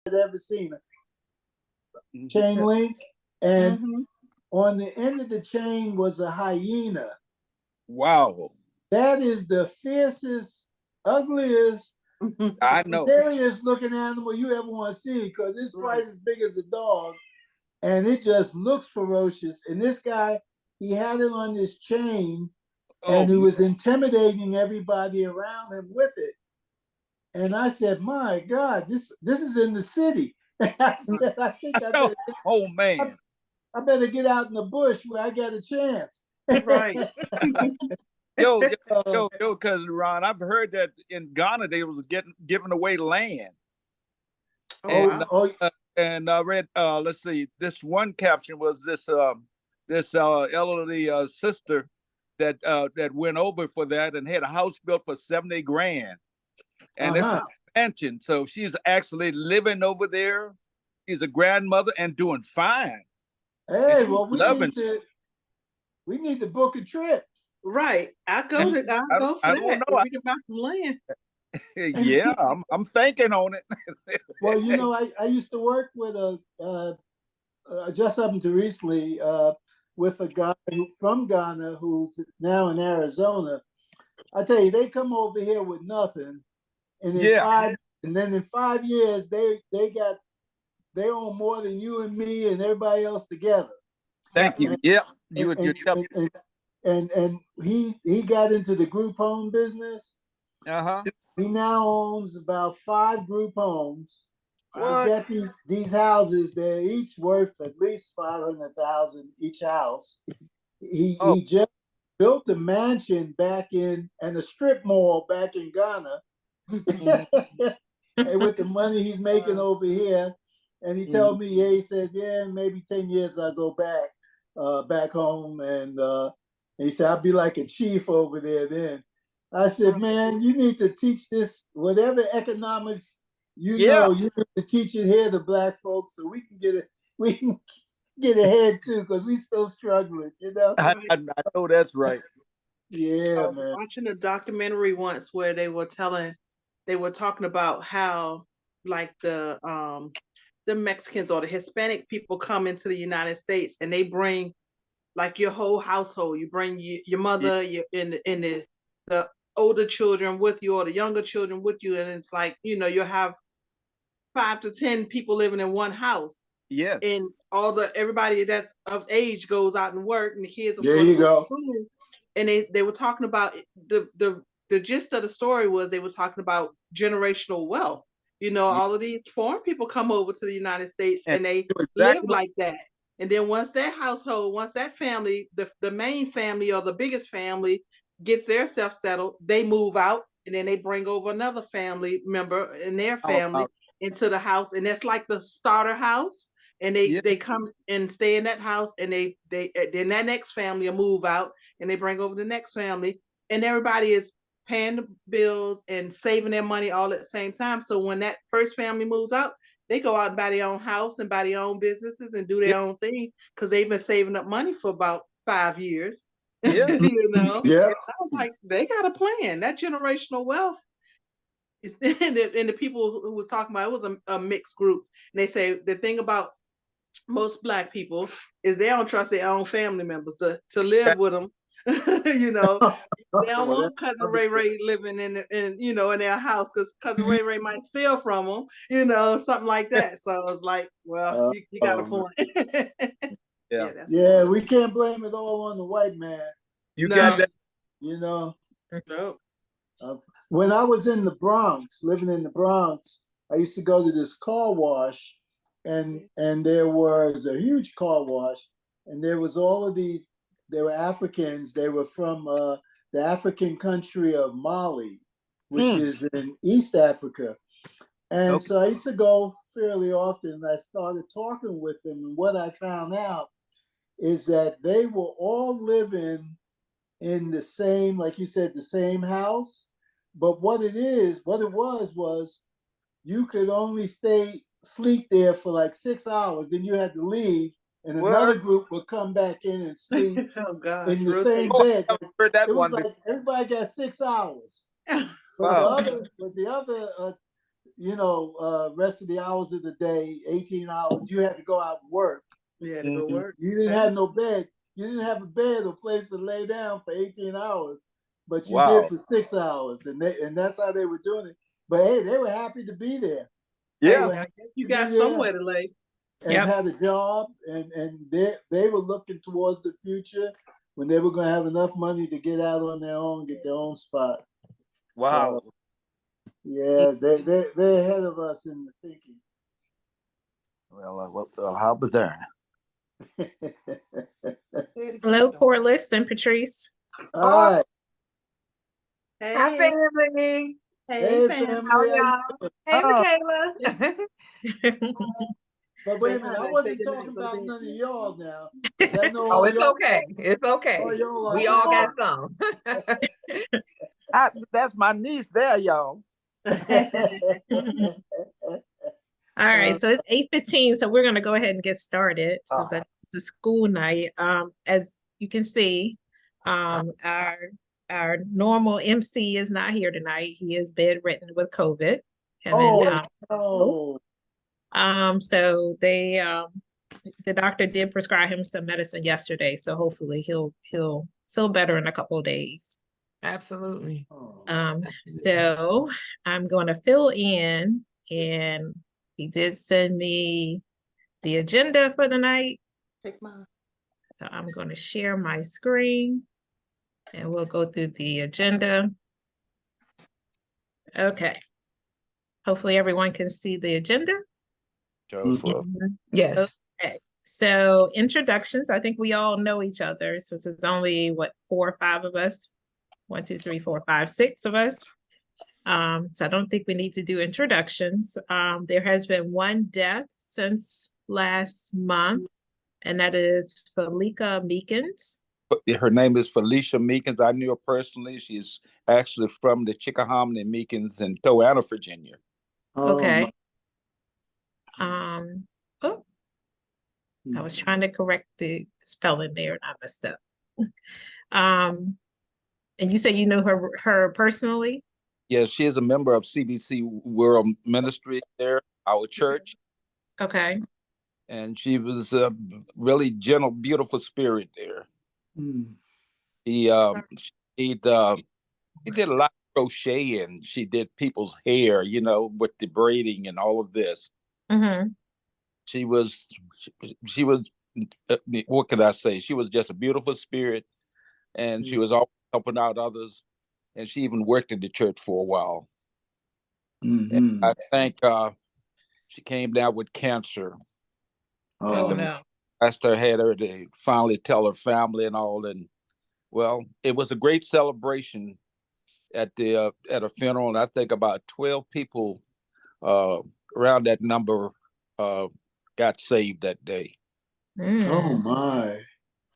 had ever seen. Chain link, and on the end of the chain was a hyena. Wow. That is the fiercest, ugliest, I know. scariest looking animal you ever want to see, because it's twice as big as a dog, and it just looks ferocious. And this guy, he had it on this chain, and he was intimidating everybody around him with it. And I said, "My God, this is in the city." I said, "I think I better, oh man, I better get out in the bush where I get a chance." Right. yo, cousin Ron, I've heard that in Ghana they was giving away land. And I read, let's see, this one caption was this elderly sister that went over for that and had a house built for 70 grand. And it's a mansion. So she's actually living over there. She's a grandmother and doing fine. Hey, well, we need to book a trip. Right. I'll go for that. We can buy some land. Yeah, I'm thinking on it. Well, you know, I used to work with just up until recently, with a guy from Ghana who's now in Arizona. I tell you, they come over here with nothing, and then in 5 years they own more than you and me and everybody else together. Thank you. And he got into the group home business. He now owns about 5 group homes. He's got these houses. They're each worth at least $500,000 each house. He just built a mansion and a strip mall back in Ghana, and with the money he's making over here. And he told me, he said, maybe 10 years I'll go back home, and he said I'll be like a chief over there then. I said, man, you need to teach this, whatever economics you know, you need to teach it here to Black folks, so we can get ahead too, because we still struggling, you know. I know that's right. Yeah, I was man. watching a documentary once where they were talking about how, like, the Mexicans or the Hispanic people come into the United States and they bring like your whole household. You bring your mother, and the older children with you, or the younger children with you, and it's like, you know, you have 5 to 10 people living in one house. Yeah. And everybody that's of age goes out and work, and the kids are there you go. school. And they were talking about the gist of the story was they were talking about generational wealth. You know, all of these foreign people come over to the United States and they live like that. And then once that family, the main family or the biggest family gets their self settled, they move out, and then they bring over another family member and their family into the house. And that's like the starter house. And they come and stay in that house, and then that next family will move out, and they bring over the next family, and everybody is paying the bills and saving their money all at the same time. So when that first family moves out, they go out and buy their own house and buy their own businesses and do their own thing, because they've been saving up money for about 5 years. Yeah. You know? Yeah. I was like, they got a plan. That generational wealth is, and the people who was talking about, it was a mixed group. And they say the thing about most Black people is they don't trust their own family members to live with them. You know, they don't want Cousin Ray Ray living in you know, in their house, because Cousin Ray Ray might steal from them, you know, something like that. So I was like, well, you got a point. Yeah, we can't blame it all on the white man. You got that. You know, no. When I was in the Bronx, living in the Bronx, I used to go to this car wash, and there was a huge car wash, and there was all of these. They were Africans. They were from the African country of Mali, which is in East Africa. And so I used to go fairly often, and I started talking with them. And what I found out is that they were all living in the same, like you said, the same house. But what it was you could only sleep there for like 6 hours. Then you had to leave, and another group would come back in and sleep in the same bed. It was like everybody got 6 hours. But the other rest of the hours of the day, 18 hours, you had to go out and work. Yeah, to go work. You didn't have no bed. You didn't have a bed or place to lay down for 18 hours, but you did Wow. for 6 hours, and that's how they were doing it. But hey, they were happy to be there. Yeah. You got somewhere to lay. And had a job, and they were looking towards the future when they were going to have enough money to get out on their own, get their own spot. Wow. So, yeah, they're ahead of us in the thinking. Well, how bizarre. Hello, Corliss and Patrice. All right. Hey. Hi, family. Hey, fam. family. How y'all? Hey, Michaela. But wait a minute, I wasn't talking about none of y'all now. I know Oh, it's y'all, okay. It's okay. all y'all We all got some. That's my niece there, y'all. All right, so it's 8:15, so we're gonna go ahead and get started since it's a school night. As you can see, our normal MC is not here tonight. He is bedridden with COVID. Oh. So the doctor did prescribe him some medicine yesterday, so hopefully he'll feel better in a couple of days. Absolutely. So I'm going to fill in, and he did send me the agenda for the night. Take mine. So I'm going to share my screen and we'll go through the agenda. Okay. Hopefully everyone can see the agenda. Yes. Okay. So introductions, I think we all know each other since it's only 4 or 5 of us. 1, 2, 3, 4, 5, 6 of us. So I don't think we need to do introductions. There has been one death since last month, and that is Felicia Meekins. Her name is Felicia Meekins. I knew her personally. She's actually from the Chickahominy Meekins in Toanna, Virginia. Okay. I was trying to correct the spelling there and I messed up. And you say you know her personally? Yes, she is a member of CBC World Ministry there, our church. Okay. And she was a really gentle, beautiful spirit there. He did a lot of crocheting. She did people's hair, with the braiding and all of this. She was, what can I say? She was just a beautiful spirit, and she was always helping out others. And she even worked in the church for a while. And I think she came down with cancer. Oh no. Pastor had her to finally tell her family and all. And well, it was a great celebration at a funeral. And I think about 12 people around that number got saved that day. Oh my.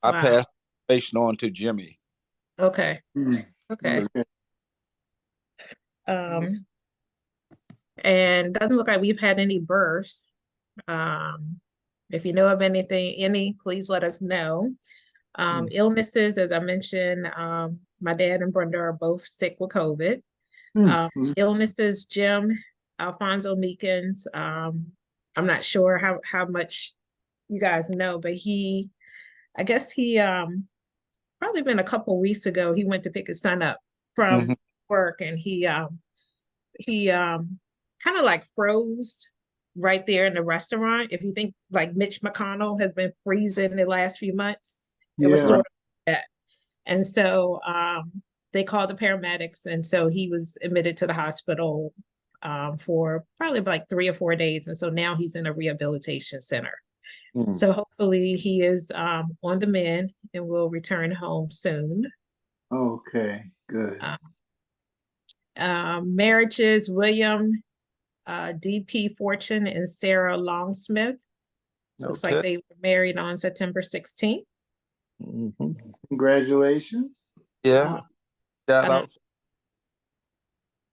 I passed the information on to Jimmy. Okay. Okay. And doesn't look like we've had any births. If you know of any, please let us know. Illnesses, as I mentioned, my dad and Brenda are both sick with COVID. Illnesses, Jim Alfonso Meekins. I'm not sure how much you guys know, but I guess he probably been a couple weeks ago, he went to pick his son up from work, and he kind of like froze right there in the restaurant. If you think like Mitch McConnell has been freezing the last few months, it was sort of that. And so they called the paramedics, and so he was admitted to the hospital for probably like 3 or 4 days. And so now he's in a rehabilitation center. So hopefully he is on the mend and will return home soon. Okay, good. Marriages, William D.P. Fortune and Sarah Longsmith. Looks like they were married on September 16th. Congratulations. Yeah. Shout out.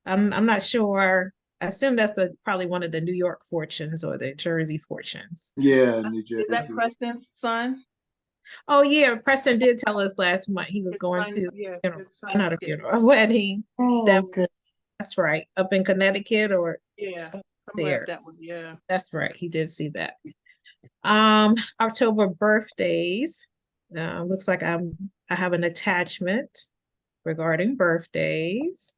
I'm not sure. I assume that's probably one of the New York Fortunes or the Jersey Fortunes. Yeah, New Jersey. Is that Preston's son? Oh yeah, Preston did tell us last month he was going to a wedding. That's right. Up in Connecticut or Yeah, somewhere somewhere there. that one. Yeah. That's right. He did see that. October birthdays. Looks like I have an attachment regarding birthdays.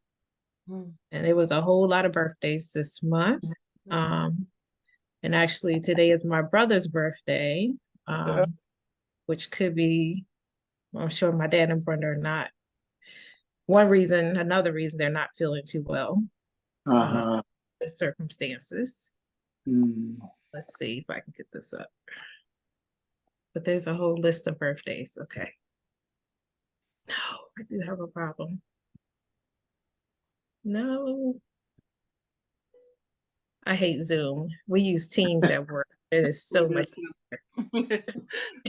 Mm. And it was a whole lot of birthdays this month. And actually today is my brother's birthday, which could be, I'm sure my dad and Brenda are not. Another reason they're not feeling too well. Uh-huh. The circumstances. Mm. Let's see if I can get this up. But there's a whole list of birthdays. Okay. No, I do have a problem. No. I hate Zoom. We use Teams at work. It is so much easier.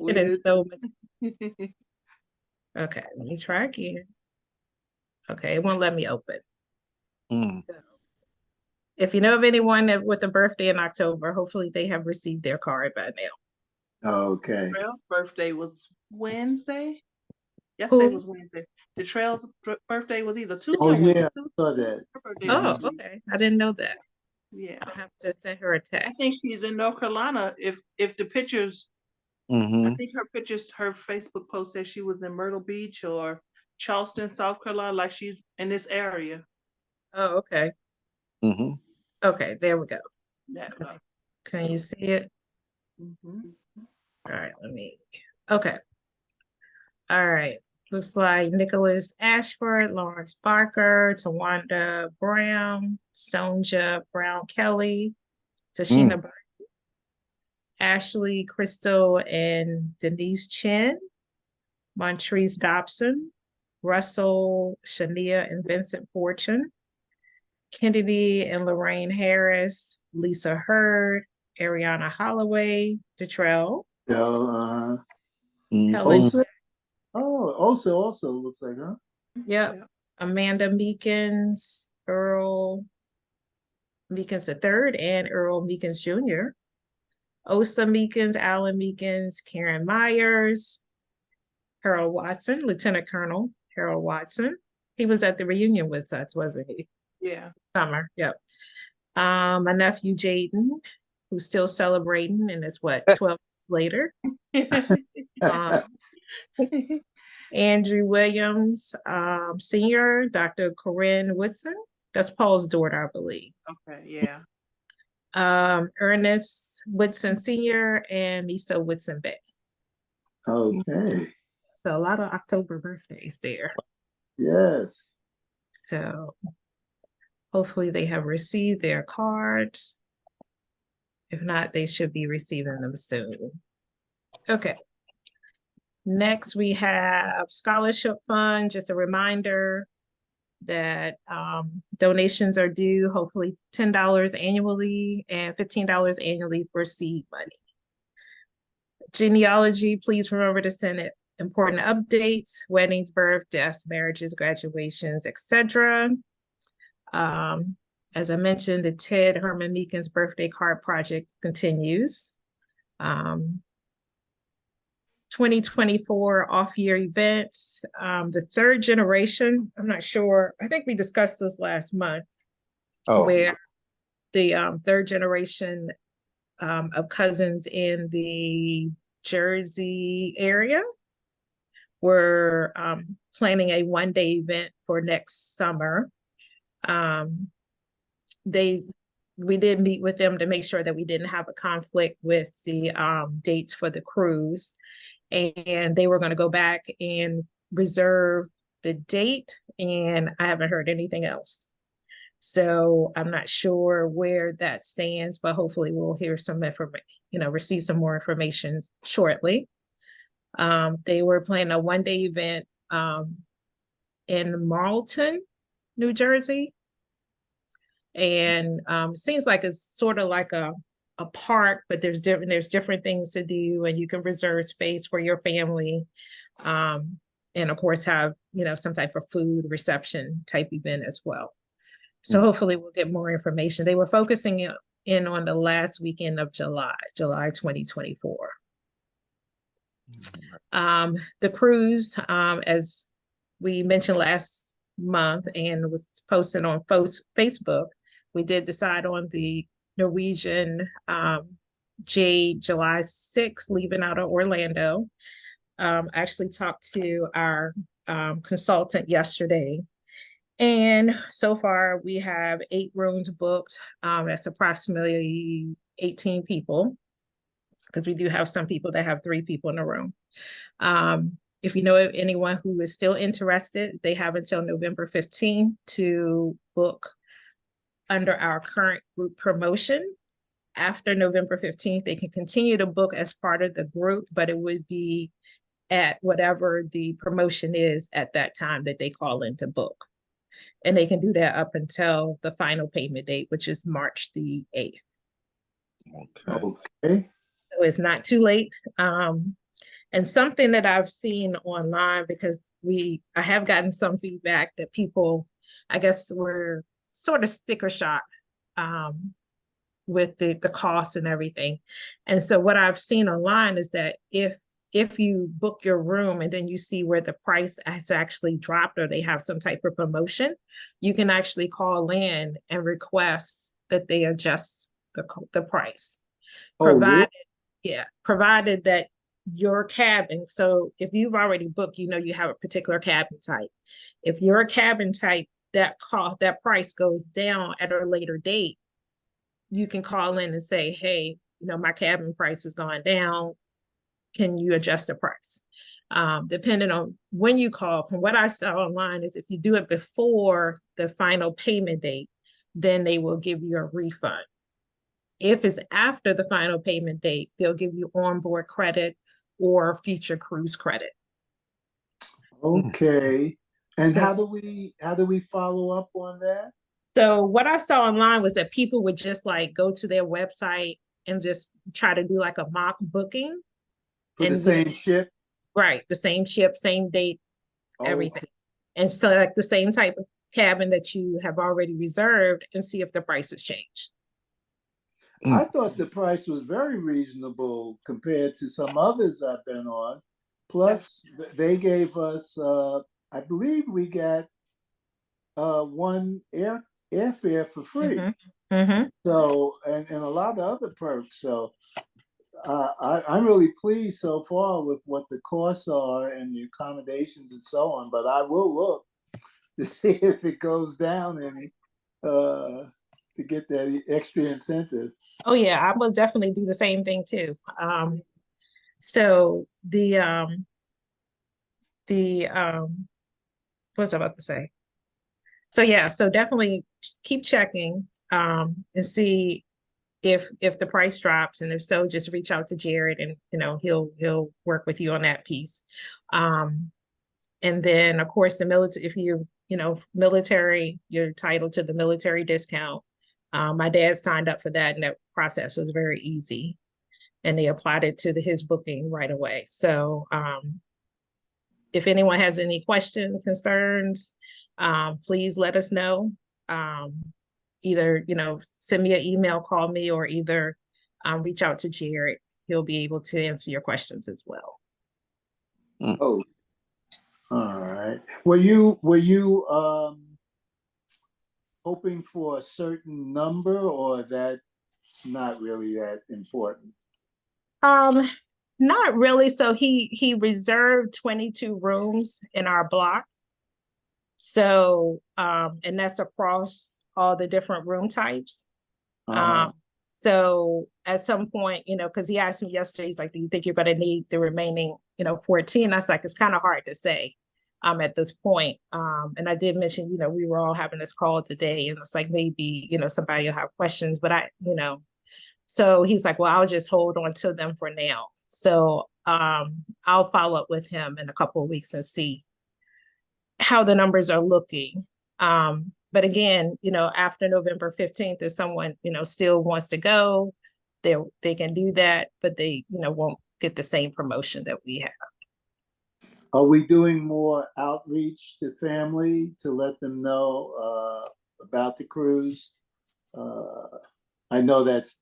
It is so much. Okay, let me try again. Okay, it won't let me open. Mm. If you know of anyone with a birthday in October, hopefully they have received their card by now. Okay. Trail's birthday was Wednesday. Yesterday was Wednesday. The Trail's birthday was either Tuesday Oh or Wednesday. yeah, I saw that. Her birthday Oh, Tuesday. okay. I didn't know that. Yeah. I'll have to send her a text. I think she's in North Carolina. If the pictures, Mm-hmm. I think her Facebook post said she was in Myrtle Beach or Charleston, South Carolina, like she's in this area. Oh, okay. Mm-hmm. Okay, there we go. Yeah. Can you see it? Mm-hmm. All right, okay. All right. Looks like Nicholas Ashford, Lawrence Barker, Tawanda Brown, Sonja Brown Kelly, Tashina Burton, Ashley Crystal and Denise Chen, Montrese Dobson, Russell, Shania and Vincent Fortune, Kennedy and Lorraine Harris, Lisa Hurd, Ariana Holloway, Detrell, Yeah, Helen. also looks like, huh? Yep. Amanda Meekins, Earl Meekins III, and Earl Meekins Jr., Osa Meekins, Alan Meekins, Karen Myers, Harold Watson, Lieutenant Colonel Harold Watson. He was at the reunion with us, wasn't he? Yeah. Summer, yep. My nephew Jaden, who's still celebrating, and it's 12 years later. Andrew Williams, Senior, Dr. Corinne Woodson. That's Paul's daughter, I believe. Okay, yeah. Ernest Woodson Sr. and Misa Woodson Bay. Okay. So a lot of October birthdays there. Yes. So hopefully they have received their cards. If not, they should be receiving them soon. Okay. Next, we have scholarship fund. Just a reminder that donations are due, hopefully $10 annually and $15 annually for seed money. Genealogy, please remember to send it important updates, weddings, birth, deaths, marriages, graduations, etc. As I mentioned, the Ted Herman Meekins birthday card project continues. 2024 off-year events. The third generation, I'm not sure, I think we discussed this last month, where the third generation of cousins in the Jersey area were planning a one-day event for next summer. We did meet with them to make sure that we didn't have a conflict with the dates for the cruise. And they were going to go back and reserve the date, and I haven't heard anything else. So I'm not sure where that stands, but hopefully we'll hear some information, receive some more information shortly. They were planning a one-day event in Marlton, New Jersey. And seems like it's sort of like a park, but there's different things to do, and you can reserve space for your family, and of course have some type of food reception type event as well. So hopefully we'll get more information. They were focusing in on the last weekend of July 2024. The cruise, as we mentioned last month and was posted on Facebook. We did decide on the Norwegian Jade July 6th, leaving out of Orlando. I actually talked to our consultant yesterday. And so far, we have 8 rooms booked. That's approximately 18 people, because we do have some people that have 3 people in a room. If you know of anyone who is still interested, they have until November 15th to book under our current group promotion. After November 15th, they can continue to book as part of the group, but it would be at whatever the promotion is at that time that they call in to book. And they can do that up until the final payment date, which is March the 8th. Okay. So it's not too late. And something that I've seen online, because I have gotten some feedback that people, I guess, were sort of sticker shock with the cost and everything. And so what I've seen online is that if you book your room and then you see where the price has actually dropped or they have some type of promotion, you can actually call in and request that they adjust the price. Provided, yeah, provided that your cabin, so if you've already booked, you know you have a particular cabin type. If your cabin type, that price goes down at a later date, you can call in and say, hey, you know, my cabin price has gone down. Can you adjust the price? Depending on when you call, from what I saw online is if you do it before the final payment date, then they will give you a refund. If it's after the final payment date, they'll give you onboard credit or future cruise credit. Okay. And how do we follow up on that? So what I saw online was that people would just like go to their website and just try to do like a mock booking. For the same ship? Right, the same ship, same date, everything. Okay. And select the same type of cabin that you have already reserved and see if the price has changed. I thought the price was very reasonable compared to some others I've been on. Plus, they gave us, I believe we got one airfare for free. Mm-hmm. Mm-hmm. So, and a lot of other perks. So I'm really pleased so far with what the costs are and the accommodations and so on, but I will look to see if it goes down any to get that extra incentive. Oh yeah, I will definitely do the same thing too. So what's I about to say? So yeah, so definitely keep checking and see if the price drops, and if so, just reach out to Jared and you know he'll work with you on that piece. And then of course the military, if you know military, you're entitled to the military discount. My dad signed up for that, and that process was very easy, and they applied it to his booking right away. So if anyone has any questions, concerns, please let us know. Either, you know, send me an email, call me, or either reach out to Jared. He'll be able to answer your questions as well. Oh, all right. Were you hoping for a certain number, or that's not really that important? Not really. So he reserved 22 rooms in our block. So and that's across all the different room types. So at some point, you know, because he asked me yesterday, he's like, do you think you're going to need the remaining, you know, 14? I was like, it's kind of hard to say at this point. And I did mention, you know, we were all having this call today, and it's like maybe, you know, somebody will have questions, but you know, so he's like, well, I'll just hold on to them for now. So I'll follow up with him in a couple of weeks and see how the numbers are looking. But again, you know, after November 15th, if someone, you know, still wants to go, they can do that, but they, you know, won't get the same promotion that we have. Are we doing more outreach to family to let them know about the cruise? I know that's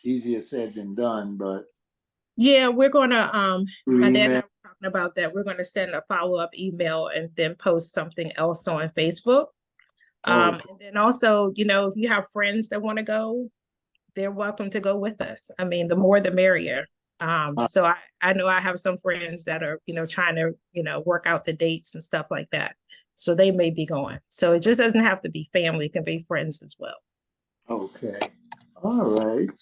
easier said than done, but yeah, we're gonna my dad and I were talking talking about that, we're going to send a follow-up email and then post something else on Facebook. And then also, you know, if you have friends that want to go, they're welcome to go with us. I mean, the more the merrier. So I know I have some friends that are, you know, trying to, you know, work out the dates and stuff like that. So they may be going. So it just doesn't have to be family, it can be friends as well. Okay. All right.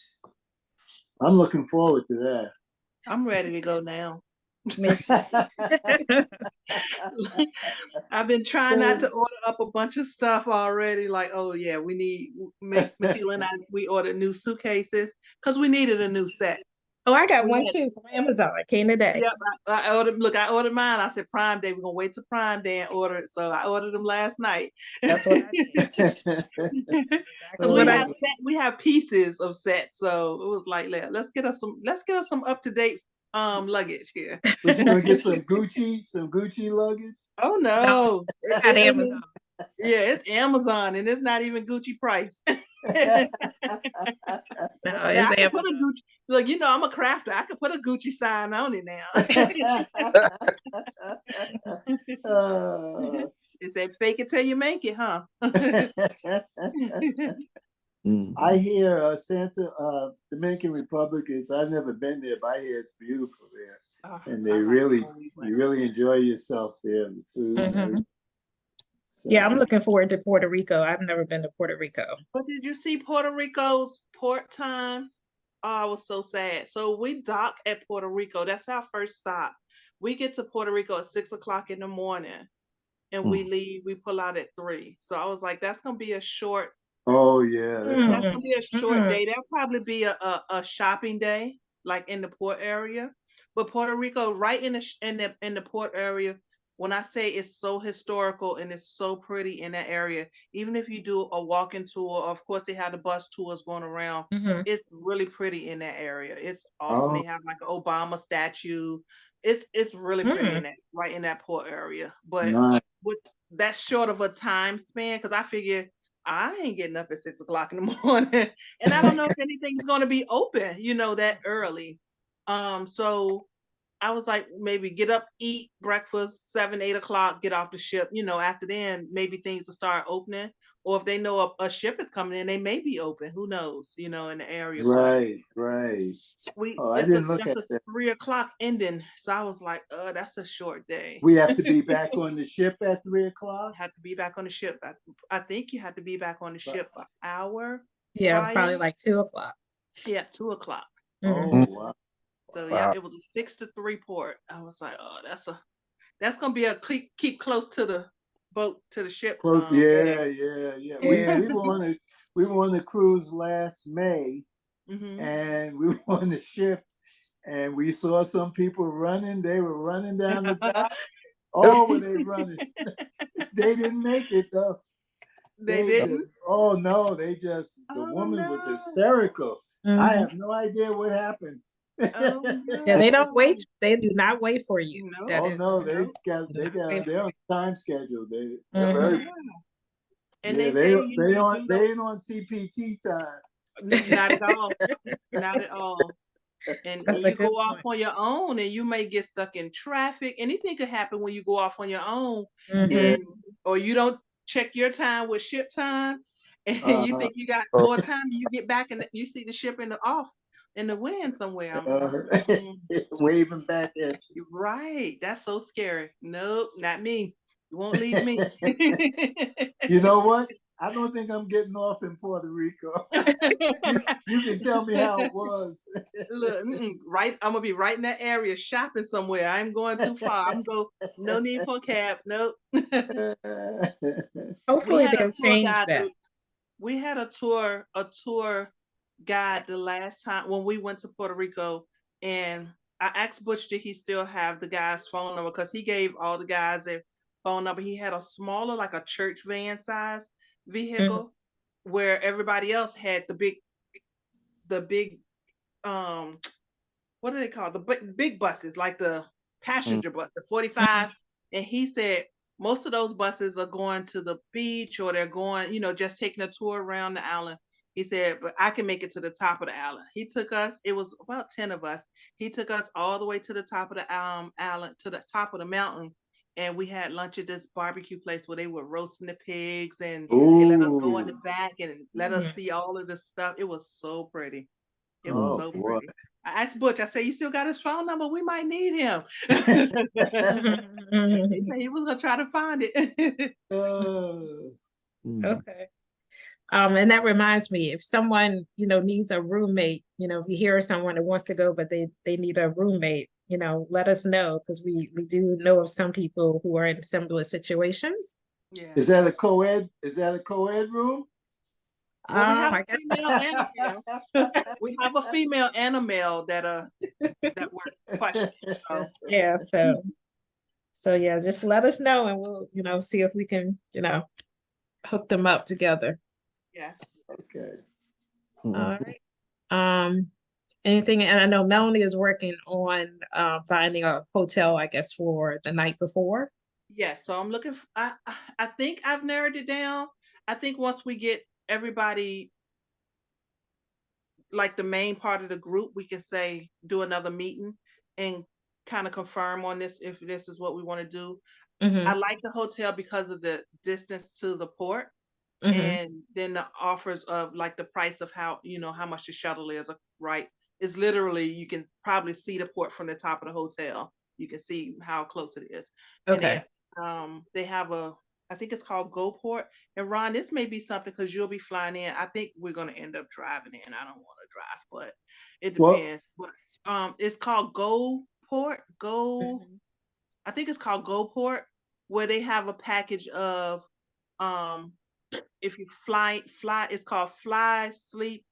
I'm looking forward to that. I'm ready to go now. Me too. I've been trying not to order up a bunch of stuff already. Like, oh yeah, we need Michaela and I. We ordered new suitcases because we needed a new set. Oh, I got one too from Amazon. It came today. Yep, I ordered. Look, I ordered mine. I said Prime Day. We're gonna wait till Prime Day and order it. So I ordered them last night. That's what I did. Because we have pieces of sets, so it was like, let's get us some up to date luggage here. We're gonna get some Gucci luggage. Oh no, it's at Amazon. Yeah, it's Amazon, and it's not even Gucci price. No, it's Amazon. Look, you know, I'm a crafter. I could put a Gucci sign on it now. It said, "Fake it till you make it," huh? I hear Dominican Republic is. I've never been there, but I hear it's beautiful there, and they you really enjoy yourself there. The food. So, yeah, I'm looking forward to Puerto Rico. I've never been to Puerto Rico. But did you see Puerto Rico's port time? Oh, I was so sad. So we dock at Puerto Rico. That's our first stop. We get to Puerto Rico at 6 o'clock in the morning, and we leave. We pull out at 3. So I was like, that's gonna be a short. Oh yeah, that's gonna be a short day. There'll probably be a shopping day, like in the port area. But Puerto Rico, right in the port area. When I say it's so historical and it's so pretty in that area, even if you do a walking tour, of course they have the bus tours going around. It's really pretty in that area. It's awesome. They have like an Obama statue. It's really pretty in right in that port area. But with that short of a time span, because I figure I ain't getting up at 6 o'clock in the morning, and I don't know if anything's going to be open, you know, that early. So I was like, maybe get up, eat breakfast, 7, 8 o'clock, get off the ship. You know, after then, maybe things will start opening. Or if they know a ship is coming in, they may be open. Who knows? You know, in the area. Right. I didn't look at that. 3 o'clock ending. So I was like, that's a short day. We have to be back on the ship at 3 o'clock. Have to be back on the ship. I think you have to be back on the ship an hour. Yeah, prior. probably like 2 o'clock. Yeah, 2 o'clock. Oh wow. So yeah, it was a 6 to 3 port. I was like, oh, that's gonna be a keep close to the boat, to the ship. Close, yeah. We were on the cruise last May, and we were on the ship, and we saw some people running. They were running down the dock. Oh, were they running? They didn't make it though. They didn't. Oh no, the woman was hysterical. I have no idea what happened. Yeah, they don't wait. They do not wait for you. No. They're on time schedule. They're very. And they ain't on CPT time. Not at all. Not at all. And you go off on your own, and you may get stuck in traffic. Anything could happen when you go off on your own, or you don't check your time with ship time, and you think you got more time. You get back and you see the ship in the wind somewhere. Waving back at you. Right. That's so scary. Nope, not me. You won't leave me. You know what? I don't think I'm getting off in Puerto Rico. You can tell me how it was. Look, right. I'm gonna be right in that area shopping somewhere. I'm going too far. I'm going. No need for a cab. Nope. Hopefully they'll change that. We had a tour guide the last time when we went to Puerto Rico, and I asked Butch, did he still have the guy's phone number? Because he gave all the guys their phone number. He had a smaller, like a church van size vehicle, where everybody else had the big what do they call the big buses, like the passenger bus, the 45. And he said most of those buses are going to the beach, or they're going, just taking a tour around the island. He said, but I can make it to the top of the island. He took us, it was about 10 of us. He took us all the way to the top of the island, to the top of the mountain. And we had lunch at this barbecue place where they were roasting the pigs, and they let us go in the Ooh. back and let us see all of this stuff. It was so pretty. It was Oh so boy. pretty. I asked Butch, I said, you still got his phone number? We might need him. He said he was gonna try to find it. Okay. And that reminds me, if someone, needs a roommate, if you hear someone that wants to go, but they need a roommate, let us know, because we do know of some people who are in similar situations. Yeah. Is that a co-ed? Is that a co-ed room? Well, we have I a guess female and a male. We have a female and a male that were questioned. So yeah. So yeah, just let us know, and we'll, see if we can, hook them up together. yes. Okay. All right. Anything, and I know Melanie is working on finding a hotel, I guess, for the night before. Yes. So I'm looking I think I've narrowed it down. I think once we get everybody, like the main part of the group, we can say do another meeting and kind of confirm on this if this is what we want to do. I like the hotel because of the distance to the port, and then the offers of like the price of how much the shuttle is, right? It's literally, you can probably see the port from the top of the hotel. You can see how close it is. Okay. And they have I think it's called GoPort. And Ron, this may be something because you'll be flying in. I think we're gonna end up driving in. I don't want to drive, but it Well, depends. But it's called GoPort. I think it's called GoPort, where they have a package of um if you fly, it's called Fly, Sleep,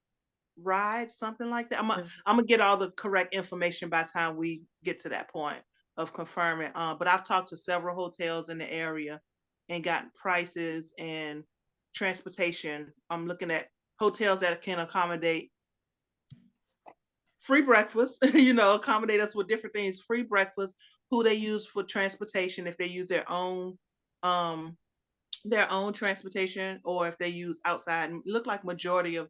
Ride, something like that. I'm gonna get all the correct information by the time we get to that point of confirming. But I've talked to several hotels in the area and gotten prices and transportation. I'm looking at hotels that can accommodate free breakfast, accommodate us with different things, free breakfast, who they use for transportation, if they use um their own transportation, or if they use outside. And look like majority of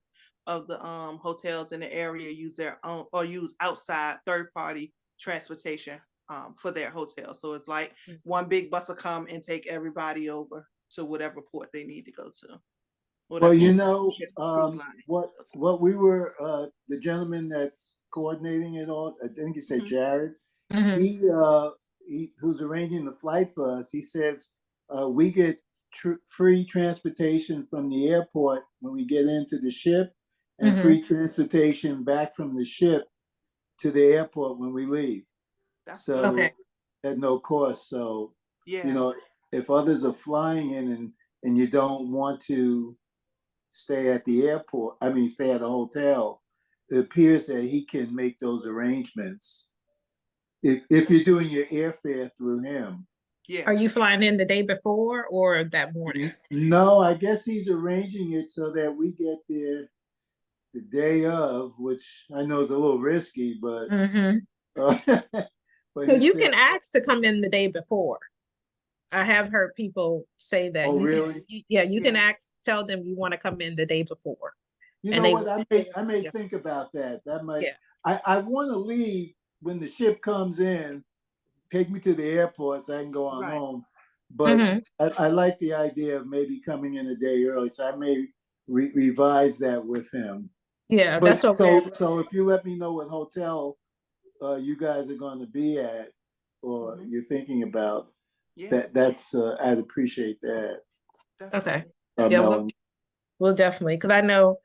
the hotels in the area use their own or use outside third party transportation for their hotel. So it's like one big bus will come and take everybody over to whatever port they need to go to. well, Whatever cruise line. what we were the gentleman that's coordinating it all, I think he said Jared. He who's arranging the flight for us. He says we get free transportation from the airport when we get into the ship, and free transportation back from the ship to the airport when we leave. That's So Okay. at no cost. So yeah. if others are flying in and you don't want to stay at the airport, stay at a hotel, it appears that he can make those arrangements if you're doing your airfare through him. Yeah. Are you flying in the day before or that morning? No, I guess he's arranging it so that we get there the day of, which I know is a little risky, but but So he you said, can ask to come in the day before. I have heard people say that. "Oh, You can, really?" you can ask, tell them you want to come in the day before. You And know they what? will I may yeah. think about that. That might. Yeah. I want to leave when the ship comes in. Take me to the airport so I can go on Right. home. But I like the idea of maybe coming in a day early, so I may revise that with him. Yeah, But that's okay. so if you let me know what hotel you guys are going to be at, or you're thinking about, Yeah. that's I'd appreciate that. Okay. Definitely. Yeah, Melanie. we'll definitely, because I know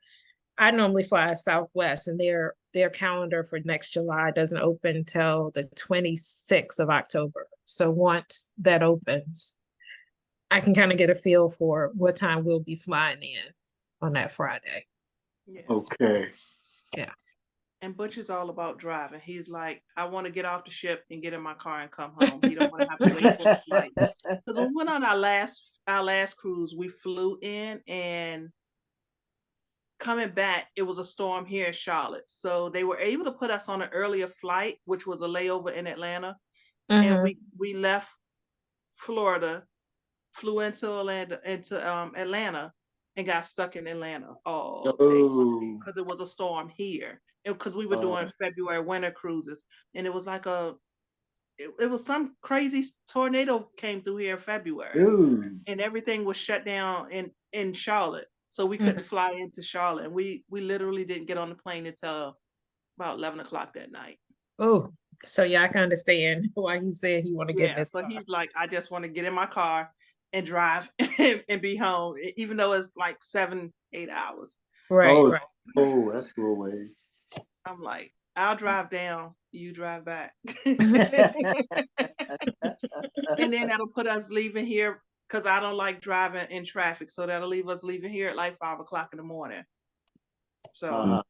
I normally fly Southwest, and their calendar for next July doesn't open till the 26th of October. So once that opens, I can kind of get a feel for what time we'll be flying in on that Friday. Yeah. Okay. Yeah. And Butch is all about driving. He's like, I want to get off the ship and get in my car and come home. He don't want to have to wait for the flight. Because when we went on our last cruise, we flew in, and coming back, it was a storm here in Charlotte. So they were able to put us on an earlier flight, which was a layover in Atlanta. And we left Florida, flew into Atlanta, and got stuck in Atlanta all day Oh, because it was a storm here. Because we were doing February winter cruises, and it was like it was some crazy tornado came through here in February, dude. and everything was shut down in Charlotte, so we couldn't fly into Charlotte, and we literally didn't get on the plane until about 11 o'clock that night. Oh, so yeah, I can understand why he said he want to get in Yeah, this so car. he's like, I just want to get in my car and drive and be home, even though it's like 7-8 hours. Right, Oh, right. oh, that's a little ways. I'm like, I'll drive down, you drive back. And then that'll put us leaving here because I don't like driving in traffic. So that'll leave us leaving here at like 5 o'clock in the morning. So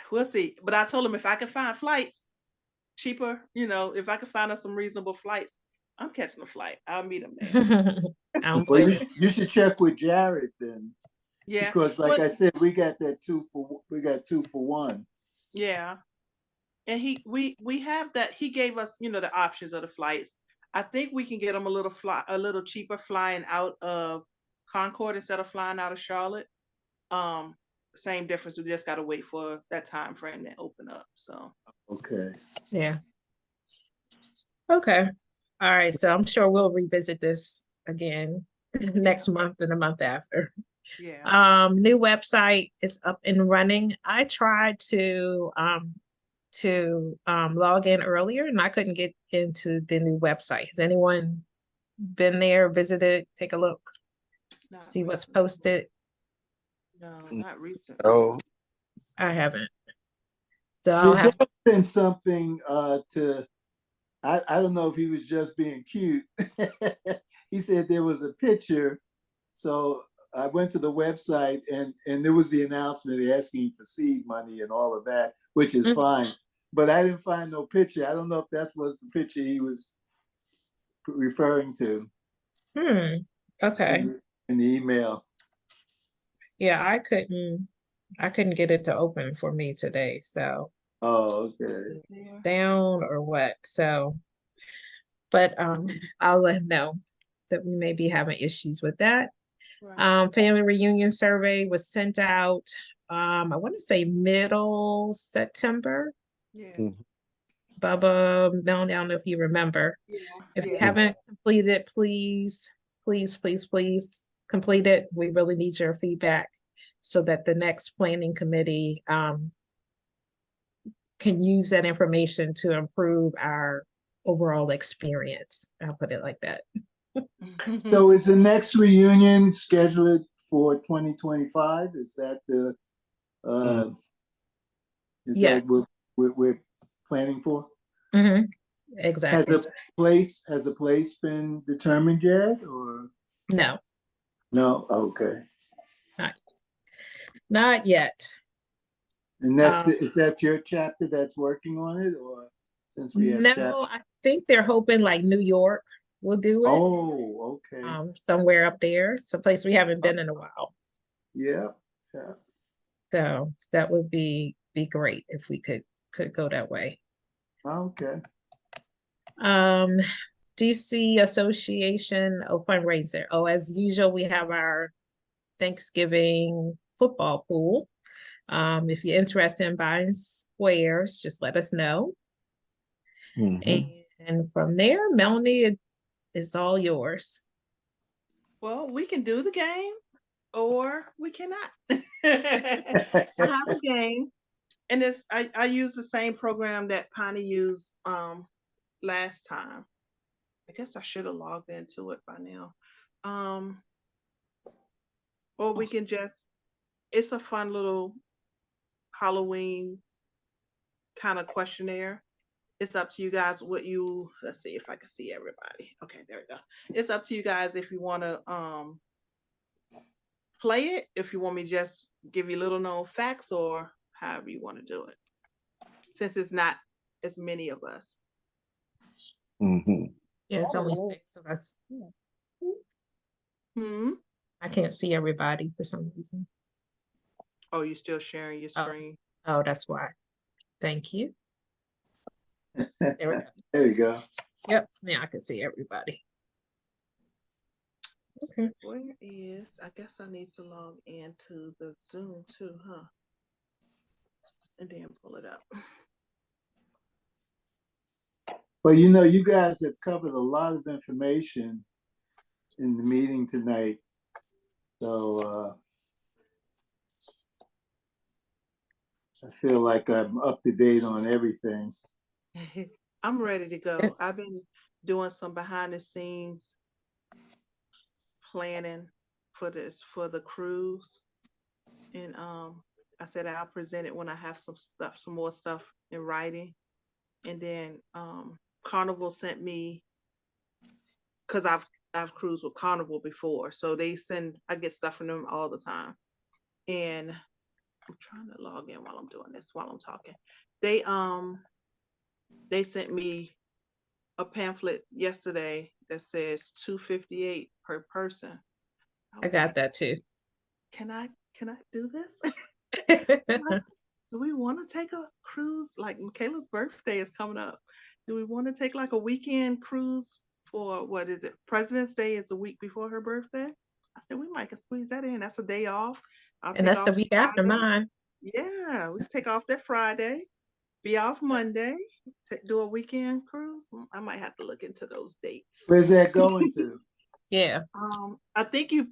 we'll see. But I told him if I can find flights cheaper, if I can find us some reasonable flights, I'm catching a flight. I'll meet him there. I don't Well, blame you. you should check with Jared then, Yeah. because like But, I said, we got 2 for 1. yeah. And we have that. He gave us, the options of the flights. I think we can get them a little cheaper flying out of Concord instead of flying out of Charlotte. Same difference. We just gotta wait for that time frame to open up. So Okay. Yeah. Okay. All right. So I'm sure we'll revisit this again next month and the month after. yeah. New website is up and running. I tried to log in earlier and I couldn't get into the new website. Has anyone been there, visited, take a look, Not see what's recently. posted? No, not recently. Oh, I haven't. So I'll Did have Dad send something to? I don't know if he was just being cute. He said there was a picture, so I went to the website and there was the announcement asking for seed money and all of that, which is fine. But I didn't find no picture. I don't know if that was the picture he was referring to okay. in the email. Yeah, I couldn't get it to open for me today. So Oh, okay. Yeah. down or what. So, but I'll let him know that we may be having issues with that. Right. Family reunion survey was sent out, I want to say middle September. Yeah. Bubba, I don't know if you remember. Yeah. If you Yeah. haven't completed, please complete it. We really need your feedback so that the next planning committee can use that information to improve our overall experience. I'll put it like that. So is the next reunion scheduled for 2025? Is that the is Yes. that what we're planning for? Exactly. Has a place been determined yet, or No, no? Okay. not yet. And is that your chapter that's working on it, or since we have chapter? No, I think they're hoping like New York will do it. Oh, okay. Somewhere up there, someplace we haven't been in a while. Yeah. Yeah. So that would be great if we could go that way. Okay. DC Association fundraiser. Oh, as usual, we have our Thanksgiving football pool. If you're interested in buying squares, just let us know. And from there, Melanie, it's all yours. Well, we can do the game or we cannot. I have a game. And I use the same program that Pani used last time. I guess I should have logged into it by now. Or we can it's a fun little Halloween kind of questionnaire. It's up to you guys let's see if I can see everybody. Okay, there we go. It's up to you guys if you want to play it, if you want me to just give you little known facts or however you want to do it. Since it's not as many of us. Yeah, it's only 6 of us. I can't see everybody for some reason. Oh, you're still sharing your screen? Oh, that's why. Thank you. There we go. There you go. Yep, now I can see everybody. Okay. Where is, I guess I need to log into the Zoom too, huh? And then pull it up. Well, you know, you guys have covered a lot of information in the meeting tonight. So I feel like I'm up to date on everything. I'm ready to go. I've been doing some behind the scenes planning for the cruise. And I said I'll present it when I have some more stuff in writing. And then Carnival sent me, because I've cruised with Carnival before, so I get stuff from them all the time. And I'm trying to log in while I'm doing this, while I'm talking. They sent me a pamphlet yesterday that says $258 per person. I got that too. Can I do this? Do we want to take a cruise? Like, Michaela's birthday is coming up. Do we want to take like a weekend cruise for, what is it? President's Day is a week before her birthday. I said we might squeeze that in. That's a day off. I'll And take that's off the week after Friday. mine. Yeah, we take off that Friday, be off Monday, do a weekend cruise. I might have to look into those dates. Where's that going to? Yeah. I think you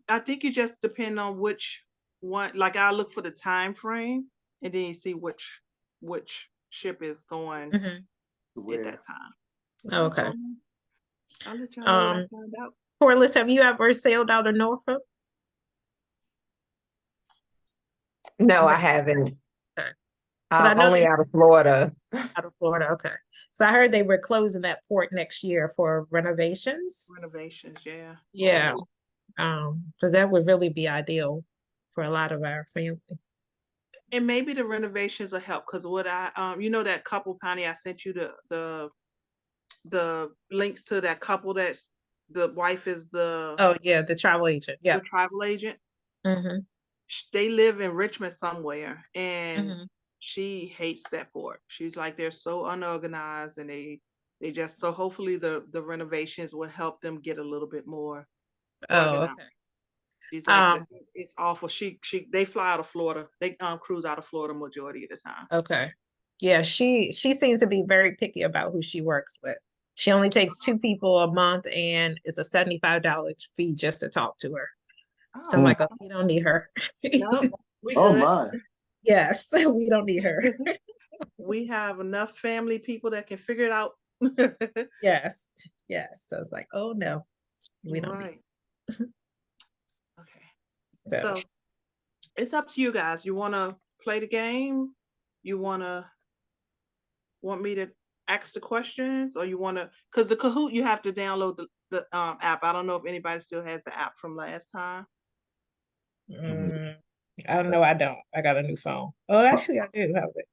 just depend on which one. Like, I'll look for the time frame, and then you see which ship is going Mhm. at Where? that time. Oh, okay. I'll let y'all know when I find out. Corliss, have you ever sailed out of Norfolk? No, I haven't. Okay. 'Cause I know Only out of Florida. out of Florida. Okay. So I heard they were closing that port next year for renovations. Renovations, yeah. Yeah. Because that would really be ideal for a lot of our family. And maybe the renovations will help, because what you know, that couple, Connie, I sent you the links to that couple that's the wife is the Oh yeah, the travel agent. Yeah. travel agent. Mm-hmm. They live in Richmond somewhere, and Mm-hmm. she hates that port. She's like, they're so unorganized, and they just, so hopefully the renovations will help them get a little bit more Oh, organized. okay. She's like, it's awful. They fly out of Florida. They cruise out of Florida majority of the time. Okay. Yeah, she seems to be very picky about who she works with. She only takes 2 people a month, and it's a $75 fee just to talk to her. So I'm Oh, like, oh, we don't need her. no, we Oh good. my. Yes, we don't need her. We have enough family people that can figure it out. Yes, yes. So it's like, oh no, we don't need. Right. Okay. So So it's up to you guys. You want to play the game? You want me to ask the questions, or you want to? Because the Kahoot, you have to download the app. I don't know if anybody still has the app from last time. I don't know. I don't. I got a new phone. Oh, actually, I do have it.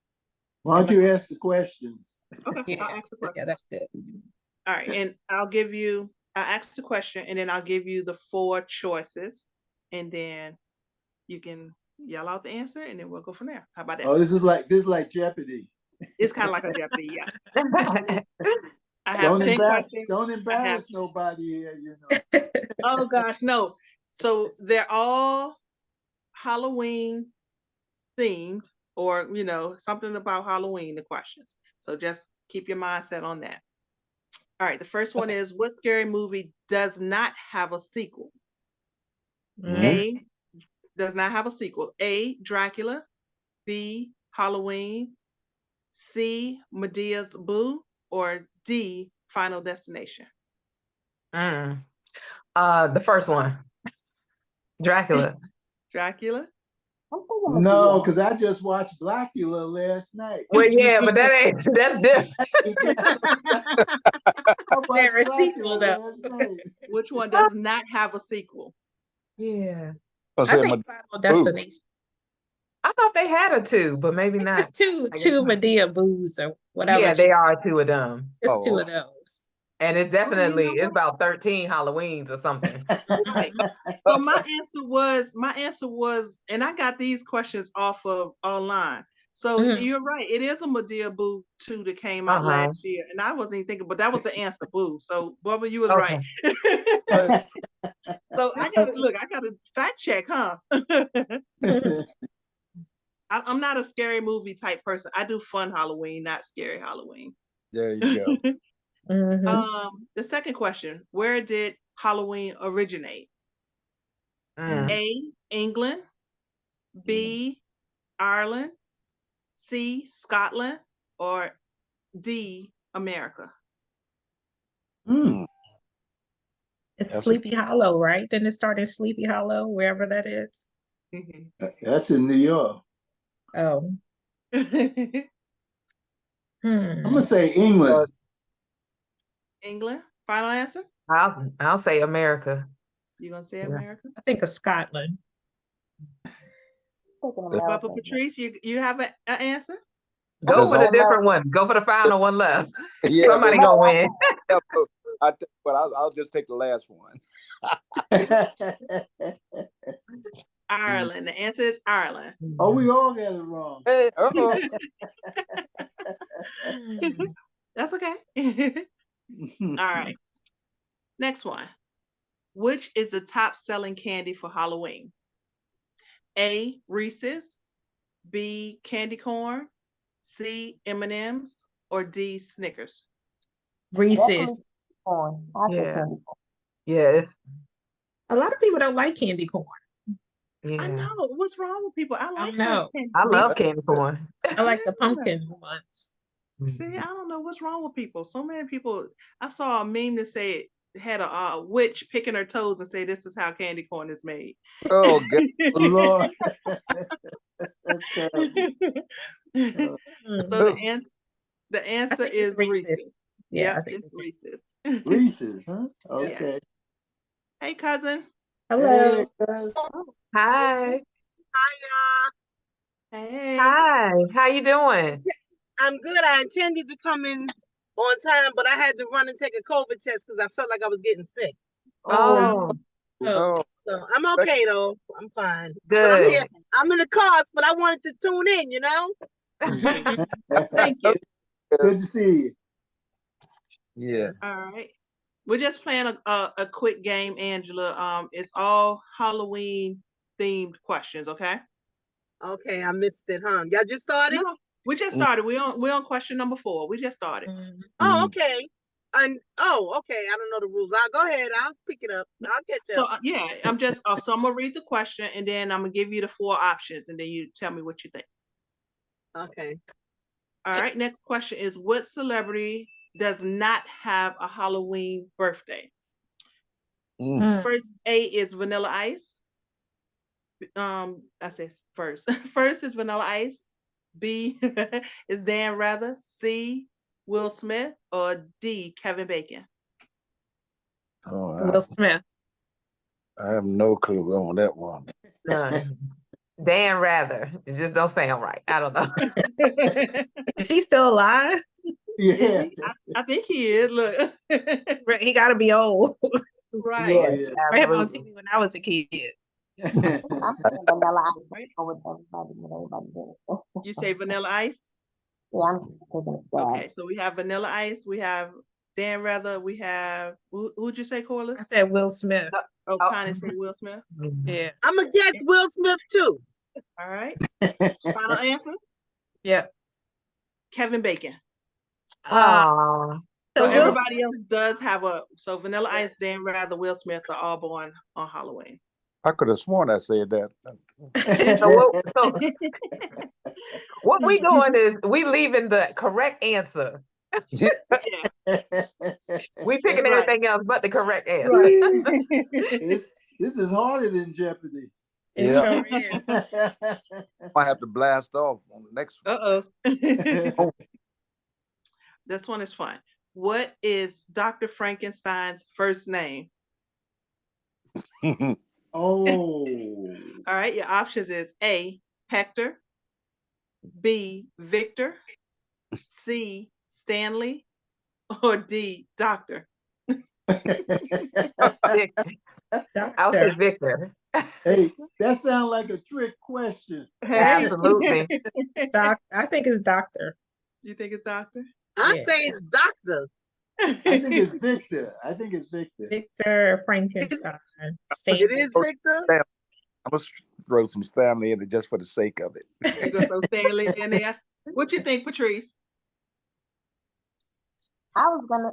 Why don't you ask the questions? Okay, Yeah, I'll ask the question. yeah, that's good. All right, and I'll ask the question, and then I'll give you the 4 choices, and then you can yell out the answer, and then we'll go from there. How about that? Oh, this is like Jeopardy. It's kind of like a Jeopardy, yeah. I have 10 questions. Don't embarrass nobody here, you know. Oh gosh, no. So they're all Halloween themed, or something about Halloween, the questions. So just keep your mindset on that. All right, the first one is, what scary movie does not have a sequel? A, does not have a sequel. A, Dracula. B, Halloween. C, Medea's Boo. Or D, Final Destination. The first one, Dracula. Dracula? No, because I just watched Blackula last night. Well, yeah, but that's different. I watched There is Blackula sequel, though. last night. Which one does not have a sequel? Yeah. I think Final Destination. I thought they had a 2, but maybe not. It's two Medea Boos or whatever. Yeah, they are 2 of them. It's 2 of those. And it's definitely, it's about 13 Halloweens or something. Right. So my answer was, and I got these questions off of online. So Mhm. you're right. It is a Medea Boo 2 that came out last year. And I wasn't even thinking, but that was the answer, Boo. So Bubba, you was right. So I gotta fact check, huh? I'm not a scary movie type person. I do fun Halloween, not scary Halloween. There you go. The second question, where did Halloween originate? A, England, B, Ireland, C, Scotland, or D, America? It's Sleepy Hollow, right? Didn't it start in Sleepy Hollow, wherever that is? That's in New York. Oh. I'm gonna say England. England, final answer? I'll say America. You gonna say America? I think of Scotland. Papa Patrice, you have an answer? Go for the different one. Go for the final one left. Yeah, Somebody gonna win. But I'll just take the last one. Ireland. The answer is Ireland. Oh, we all got it wrong. Hey, That's okay. All right. Next one. Which is the top selling candy for Halloween? A, Reese's, B, candy corn, C, M&M's, or D, Snickers? Reese's. Yeah. Yeah. A lot of people don't like candy corn. Yeah. I know. What's wrong with people? I like know. candy I corn. love candy corn. I like the pumpkin ones. See, I don't know what's wrong with people. So many people. I saw a meme that said had a witch picking her toes and say, "This is how candy corn is made." Oh, God. Lord. That's terrible. So the answer is Reese's. Yeah, Yep, it's Reese's. Reese's, huh? Okay. Hey, cousin. Hello. Hey, guys. Hi. Hey. Hi. How you doing? I'm good. I intended to come in on time, but I had to run and take a COVID test because I felt like I was getting sick. Oh, Oh, So I'm okay though. I'm fine. good. But I'm here. I'm in the cars, but I wanted to tune in, you know? Thank you. Good to see you. yeah. All right. We're just playing a quick game, Angela. It's all Halloween themed questions, okay? Okay, I missed it, huh? Y'all just started? No, we just started. We're on question number 4. We just started. Oh, okay. Okay. I don't know the rules. I'll go ahead. I'll pick it up. I'll catch So up. I'm just so I'm gonna read the question and then I'm gonna give you the 4 options and then you tell me what you think. Okay. All right. Next question is, what celebrity does not have a Halloween birthday? First, A is Vanilla Ice. I say first. First is Vanilla Ice. B is Dan Rather. C, Will Smith, or D, Kevin Bacon. Oh, Will Smith. I have no clue on that one. Dan Rather. It just don't sound right. I don't know. Is he still alive? Yeah. I think he is. Look. He got to be old. Right. Oh, yeah. I had him on TV when I was a kid. You say Vanilla Ice? Yeah. Okay, so we have Vanilla Ice, we have Dan Rather, we have who'd you say, Corliss? I said Will Smith. Oh, Connie said Will Smith. Yeah. I'm gonna guess Will Smith too. All right. Final answer? Yeah. Kevin Bacon. Oh. So So everybody else does have so Vanilla Ice, Dan Rather, Will Smith are all born on Halloween. I could have sworn I said that. What we doing is we leaving the correct answer. We picking everything else but the correct answer. Right. This is harder than Jeopardy. It sure is. I have to blast off on the next one. This one is fun. What is Dr. Frankenstein's first name? Oh. All right, your options is A, Hector, B, Victor, C, Stanley, or D, Doctor. I'll say Victor. Hey, that sounds like a trick question. Hey. Absolutely. I think it's doctor. You think it's doctor? I Yeah. say it's doctor. I think it's Victor. I think it's Victor. Victor Frankenstein. It Stanley. is Victor. I'm gonna throw some Stanley in it just for the sake of it. You gonna throw Stanley in there? What you think, Patrice? I was gonna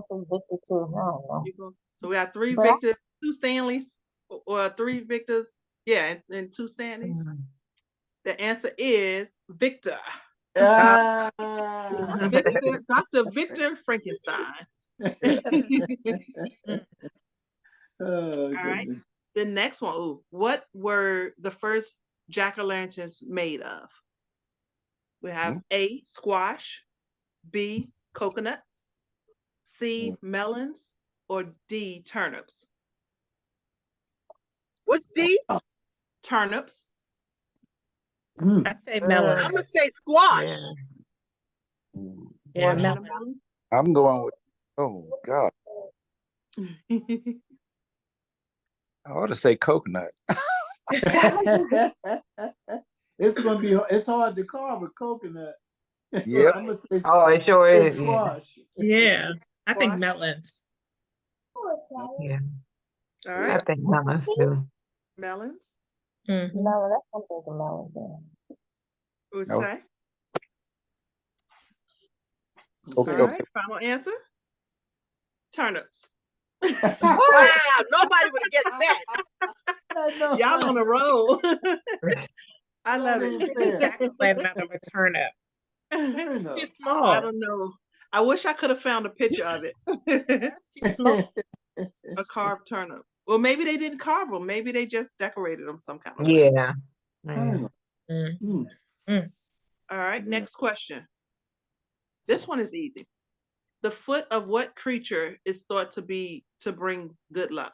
say Victor too. I don't know. So we have 3 But I- Victors, 2 Stanleys, or 3 Victors. Yeah, and 2 Stanleys. Mm. The answer is Victor. Ah. Victor, Dr. Victor Frankenstein. Oh, All right. goodness. The next one. Ooh, what were the first jack-o'-lanterns made of? We have A, squash, B, coconuts, C, melons, or D, turnips. What's D? Turnips. Hmm. I say melon. I'm gonna say squash. Yeah, Squash and melon. a I'm going with. Oh God, melon. I ought to say coconut. It's gonna be. It's hard to carve a coconut. Yep. I'm gonna say Oh, it sure is. Yeah. squash. Yeah, I think Squash. melons. Yeah. All I right. think melons too. Melons. Mhm. No, that's something to melon. Would No. say. Okay. All right. Final answer. Turnips. Wow, nobody would have guessed that. No, Y'all on a roll. I love that ain't it. fair. Jack-o'-lantern out of a turnip. Too Turnip. small. I don't know. I wish I could have found a picture of it. That's too small. A carved turnip. Well, maybe they didn't carve them. Maybe they just decorated them some kind of way. Yeah. Yeah. Turnip. Mm. Mm. All right. Yeah. Next question. This one is easy. The foot of what creature is thought to bring good luck?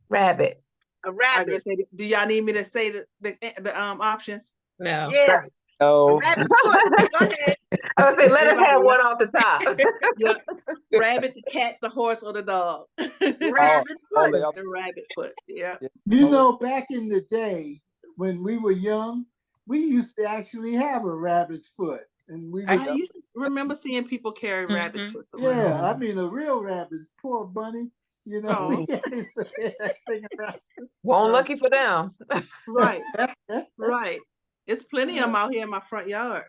Rabbit. A I guess rabbit. do y'all need me to say the options? No. Yeah. No. Rabbit's foot. Go ahead. I was saying, let us Everybody have laugh. one off the top. Yeah. Rabbit, the cat, the horse, or the dog. Rabbit all foot. the The rabbit foot. Yeah. You know, back in the day when we were young, we used to actually have a rabbit's foot, and we would. I used to remember seeing people carry rabbit's Mhm. foot around. Yeah, I mean a real rabbit's poor bunny. You know, Oh. we had to say that thing around. Well, lucky for them. Right. Right. It's plenty of them out here in my front yard.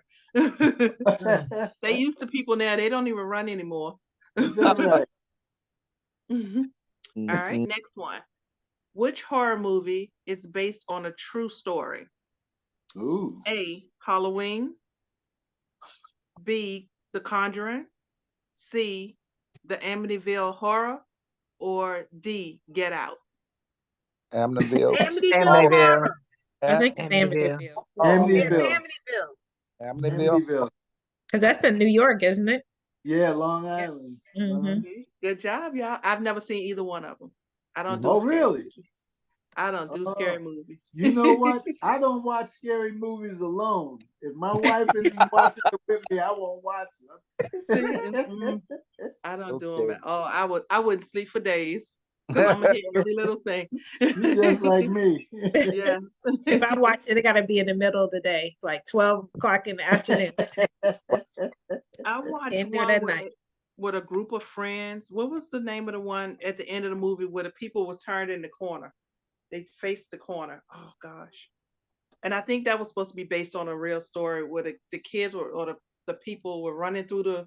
They used to people now, they don't even run anymore. Is that right? Mhm. Mhm. All right, next one. Which horror movie is based on a true story? Ooh. A, Halloween, B, The Conjuring, C, The Amityville Horror, or D, Get Out? Amityville. Amityville Amityville. horror. I think it's Amityville. Amityville. It's Amityville. Amityville. Amityville. Amityville. Because that's in New York, isn't it? Yeah, Long Island. Mhm. See? Good job, y'all. I've never seen either one of them. I don't do Oh, scary really? movies. I don't do scary movies. You know what? I don't watch scary movies alone. If my wife isn't watching it with me, I won't watch them. I don't do Okay. them. Oh, I wouldn't sleep for days because I'm gonna hear every little thing. You just like me. Yeah. If I watch it, it got to be in the middle of the day, like 12 o'clock in the afternoon. I watched Can't do it one at night. with a group of friends. What was the name of the one at the end of the movie where the people was turned in the corner? They faced the corner. Oh gosh. And I think that was supposed to be based on a real story where the kids were or the people were running through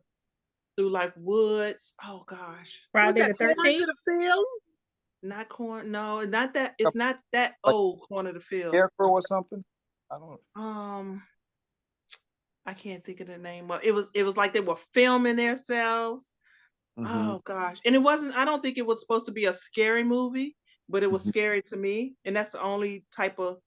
like woods. Oh gosh. Was Friday that the Corn to 13th? the Field? Not corn. No, not that. It's not that old Corner of the Field. Scarecrow or something? I don't. I can't think of the name. But it was like they were filming themselves. Mhm. Oh gosh. And it wasn't, I don't think it was supposed to be a scary movie, but it was Mhm. scary to me. And that's the only type of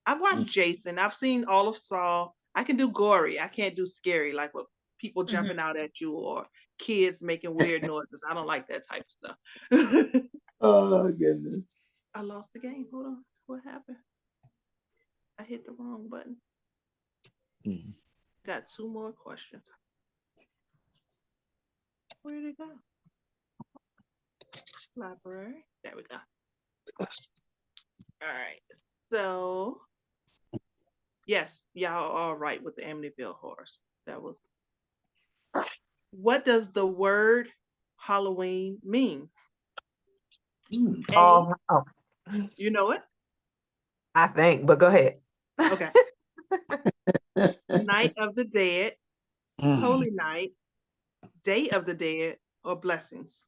I've watched Jason. I've seen all of Saw. I can do gory. I can't do scary, like with people jumping out at you or kids making weird noises. I don't like that type of stuff. Oh, goodness. I lost the game. Hold on. What happened? I hit the wrong button. Mhm. Got 2 more questions. Where did it go? Library. There we go. All right. So yes, y'all are all right with the Amityville horse. That was. What does the word Halloween mean? Hmm. A, Oh, you know it? I think, but go ahead. Okay. Night of the Dead, Holy Night, Day of the Dead, or Blessings?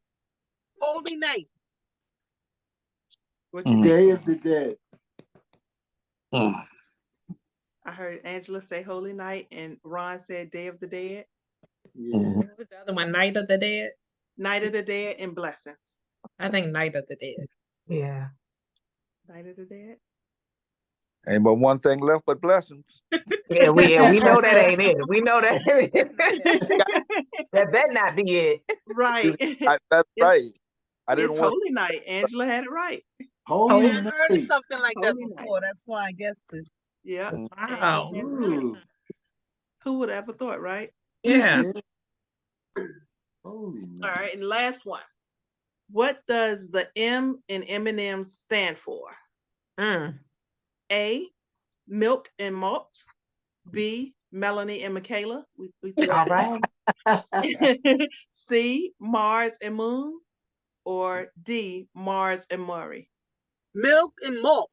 Holy night. What you Mm. think? Day of the Dead. I heard Angela say Holy Night and Ron said Day of the Dead. Yeah. What was the other one? Night of the Dead? Night of the Dead and Blessings. I think Night of the Dead. Yeah. Night of the Dead. Ain't but one thing left but blessings. Yeah, we know that ain't it. We know that ain't it. That better not be it. Right. That's It's, right. I it's didn't want. Holy Night. Angela had it right. Holy Yeah, I heard of night. something like that Holy night. before. That's why I guessed it. Yeah. Mm. Angela Wow. had it right. Ooh. Who would have ever thought, right? Yeah. Yeah. Holy All night. right. And last one. What does the M in M&M's stand for? Mm. A, milk and malt. B, Melanie and Michaela. We threw All that right. in. C, Mars and Moon. Or D, Mars and Murray. Milk and malt.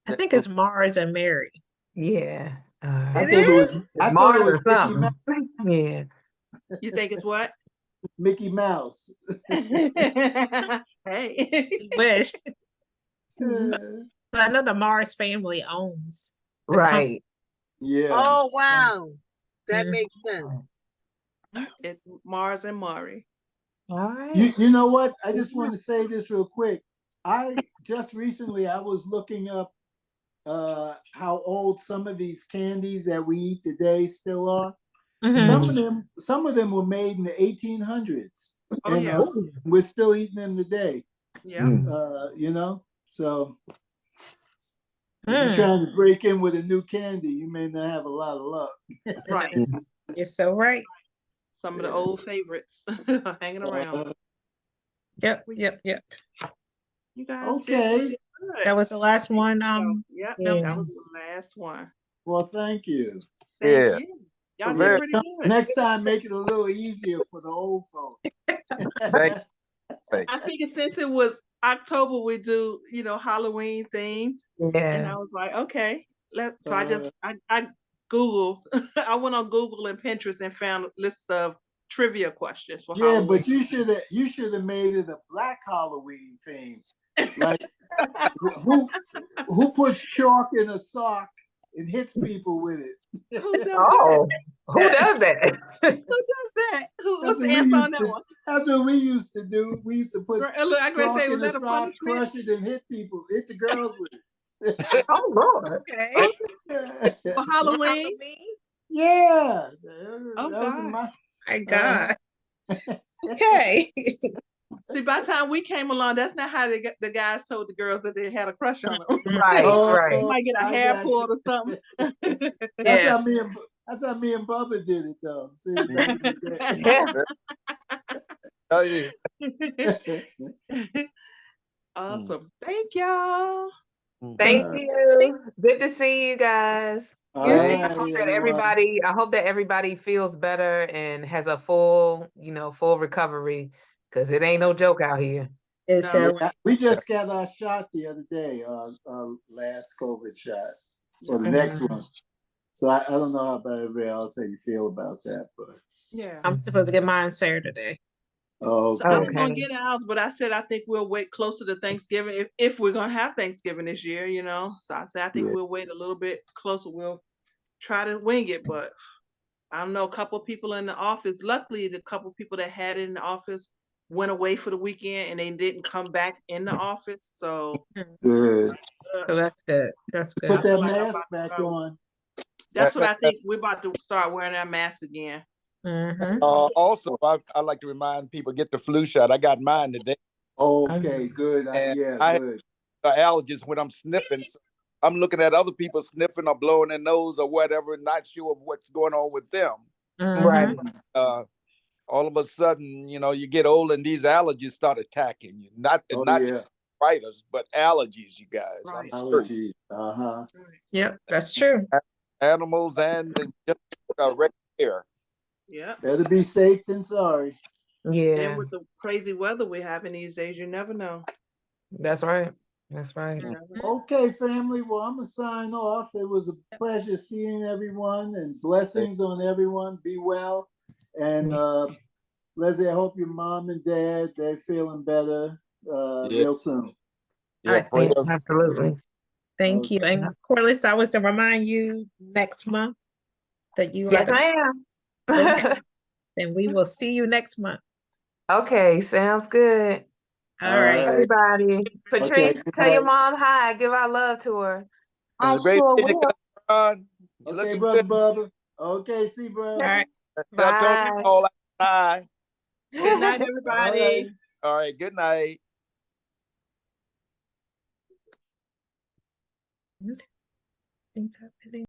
I think it's Mars and Mary. Yeah. I It thought it was. is? I It's thought it Mars was or Mickey Mouse. something. Yeah. You think it's what? Mickey Mouse. Hey. We wish. Mhm. But I know the Mars family owns the company. Right. Yeah. Oh, wow. That Mhm. makes sense. It's Mars and Murray. All right. You know what? I just want to say this real quick. I just recently I was looking up how old some of these candies that we eat today still are. Mhm. Some of them were made in the 1800s, Oh and yeah. we're still eating them today. Yeah. You know, so if you're Mm. trying to break in with a new candy, you may not have a lot of luck. Right. You're so right. Some of the old favorites hanging around. Yep. Yep. You guys did Okay. really good. That was the last one. Yep, Yeah. that was the last one. Well, thank you. Thank Yeah. you. Y'all did Very. pretty good. Next time, make it a little easier for the old folks. Thank you. I figured since it was October, we do, Halloween themed. And Yeah. I was like, okay. So I Googled, I went on Google and Pinterest and found a list of trivia questions for Yeah, Halloween. but you should have made it a Black Halloween theme. Like who puts chalk in a sock and hits people with it? Who does Oh, who does that? Who does that? What's That's the what we answer on used that to. one? That's what we used to do. We used to put Look, I gonna chalk say, was in a that a sock, punishment? crush it, and hit people. Hit the girls with Oh Lord. Okay. it. For Halloween? Yeah, Oh that was God. My God. Okay. See, by the time we came along, that's not how the guys told the girls that they had a crush on them. Right, Oh, right. Might get a I hair got pulled you. or something. That's Yeah. how me and Bubba did it though. See, back in the Oh, yeah. day. Awesome. Thank y'all. Thank All you. Good to see you guys. All You right, I hope that everyone. I hope that everybody feels better and has a full recovery, because it ain't no joke out here. It No. sure Yeah, we just got our shot the other day, our last COVID shot, or the next one. So I don't know about everybody else how you feel about that, but Yeah. I'm supposed to get mine Saturday. okay. So I was gonna get ours, but I said I think we'll wait closer to Thanksgiving if we're gonna have Thanksgiving this year, So I said I think Yeah. we'll wait a little bit closer. We'll try to wing it, but I don't know. A couple of people in the office. Luckily, the couple of people that had it in the office went away for the weekend and they didn't come back in the office. So Good. So that's good. That's Put good. I feel that like I'm mask about to back start. on. That's what I think. We're about to start wearing our masks again. Mm-hmm. Also, I like to remind people, get the flu shot. I got mine today. Okay, good. And Yeah, I have good. allergies when I'm sniffing. So I'm looking at other people sniffing or blowing their nose or whatever, not sure of what's going on with them. Right. All of a sudden, you get old and these allergies start attacking you. Oh Not yeah. arthritis, but allergies, you guys. Right. I'm certain. Allergies. Uh-huh. Yep, that's true. Animals and just regular air. Yeah. Better be safe than sorry. Yeah, And with the crazy weather we're having these days, you never know. that's right. That's right. You never know. Okay, family. Well, I'm gonna sign off. It was a pleasure seeing everyone, and blessings on everyone. Be well, and Leslie, I hope your mom and dad they're feeling better Yeah. real soon. Yeah, pray us. Absolutely. Thank you. Okay. And Corliss, I was to remind you next month that you are Yes, the ma'am. okay. Then we will see you next month. Okay, sounds good. All right. Everybody. Okay, Patrice, good tell your night. mom hi. Give our love to her. I It's a great sure day to will. come, Ron. You're Okay, looking brother good. Bubba. Okay, see, bro. All right. Tell Tony Bye. all hi. Good night, All everybody. right. All right, good night. Things happening.